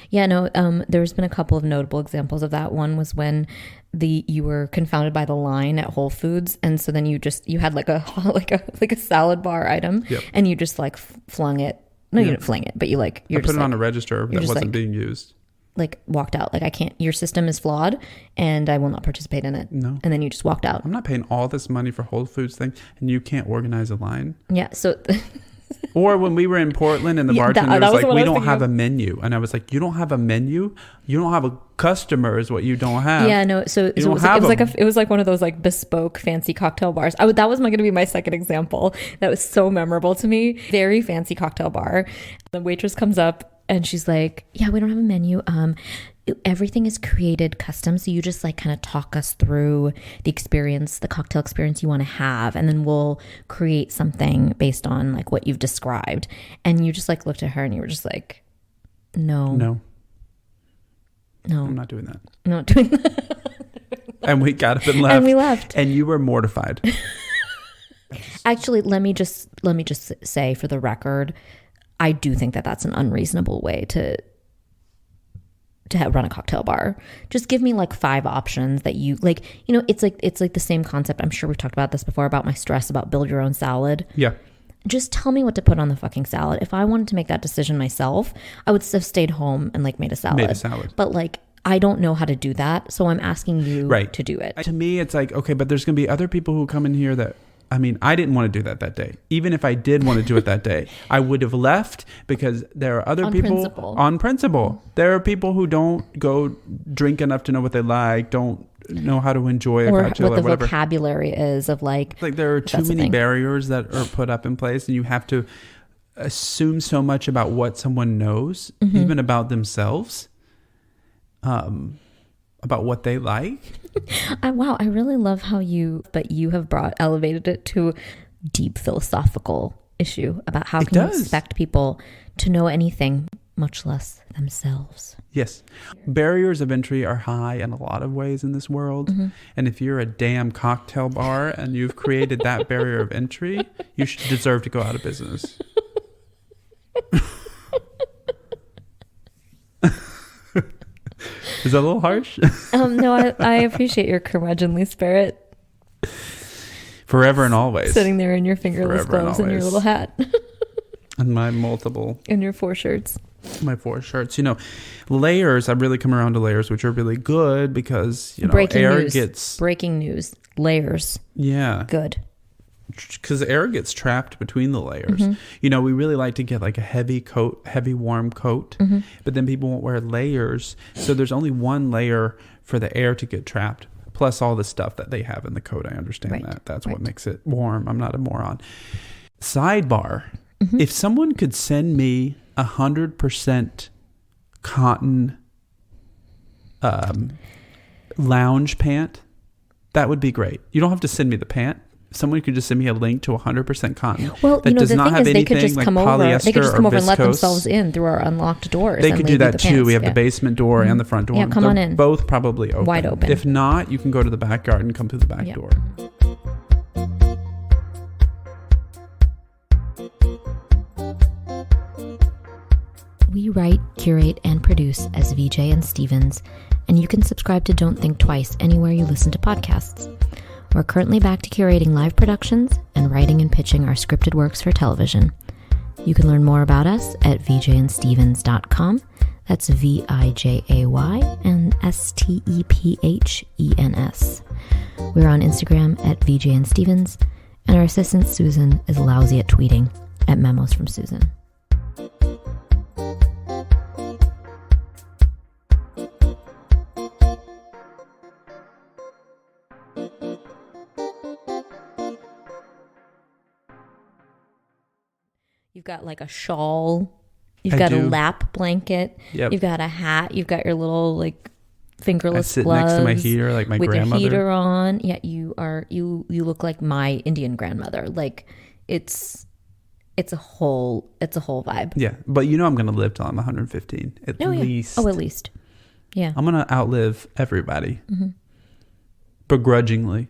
Yeah, no, there's been a couple of notable examples of that. One was when you were confounded by the line at Whole Foods, and so then you had like a salad bar item, and you just like flung it. No, you didn't fling it, but I put it on a register that wasn't being used. Like walked out, like I can't, your system is flawed and I will not participate in it. No. And then you just walked out. I'm not paying all this money for Whole Foods thing and you can't organize a line. Yeah. So. Or when we were in Portland and the bartender was like, we don't have a menu. And I was like, you don't have a menu? You don't have a customer is what you don't have. Yeah, no. So it was like one of those like bespoke fancy cocktail bars. That was going to be my second example. That was so memorable to me. Very fancy cocktail bar. The waitress comes up And she's like, yeah, we don't have a menu. Everything is created custom. So you just like kind of talk us through the experience, the cocktail experience you want to have. And then we'll create something based on like what you've described. And you just like looked at her and you were just like, no, I'm not doing that. I'm not doing that. And we got up and left. And we left. And you were mortified. Actually, let me just say for the record, I do think that that's an unreasonable way to run a cocktail bar. Just give me like 5 options that you like. You know, it's like the same concept. I'm sure we've talked about this before about my stress about build your own salad. Yeah. Just tell me what to put on the fucking salad. If I wanted to make that decision myself, I would have stayed home and like made a salad. But like, I don't know how to do that. So I'm asking you to do it. To me, it's like, okay, but there's going to be other people who come in here that, I mean, I didn't want to do that day. Even if I did want to do it that day, I would have left because there are other people on principle. There are people who don't go drink enough to know what they like, don't know how to enjoy a cocktail what the or whatever. Vocabulary is of like there are too many barriers that are put up in place, and you have to assume so much about what someone knows, even about themselves, about what they like. Wow, I really love how you have elevated it to a deep philosophical issue about how can you expect people to know anything, much less themselves. Yes. Barriers of entry are high in a lot of ways in this world. And if you're a damn cocktail bar and you've created that barrier of entry, you should deserve to go out of business. Is that a little harsh? No, I appreciate your curmudgeonly spirit. Forever and always. Sitting there in your fingerless gloves and your little hat. And my multiple. And your 4 shirts. My 4 shirts. You know, layers, I've really come around to layers, which are really good because, you know, Breaking news. Layers. Yeah. Good. Because air gets trapped between the layers. You know, we really like to get like a heavy warm coat, but then people won't wear layers. So there's only one layer for the air to get trapped, plus all the stuff that they have in the coat. I understand that. That's what makes it warm. I'm not a moron. Sidebar. If someone could send me 100% cotton lounge pant, that would be great. You don't have to send me the pant. Someone could just send me a link to 100% cotton. Well, that does not have anything like polyester. They could just come over and let viscose. themselves in through our unlocked doors. They could do that too. We have the basement door and the front door. Yeah, come on in. Both probably open. Wide open. If not, you can go to the backyard and come through the back door. We write, curate, and produce as VJ and Stevens, and you can subscribe to Don't Think Twice anywhere you listen to podcasts. We're currently back to curating live productions and writing and pitching our scripted works for television. You can learn more about us at vjandstevens.com. That's VIJAY and STEPHENS. We're on Instagram at VJandStevens, and our assistant Susan is lousy at tweeting at Memos from Susan. You've got like a shawl. You've got a lap blanket. Yep. You've got a hat. You've got your little like fingerless gloves. I sit next to my heater like my grandmother. With your heater on. Yeah, you look like my Indian grandmother. Like it's a whole vibe. Yeah, but you know I'm going to live till I'm 115 at least. Oh, at least. Yeah. I'm going to outlive everybody. Begrudgingly.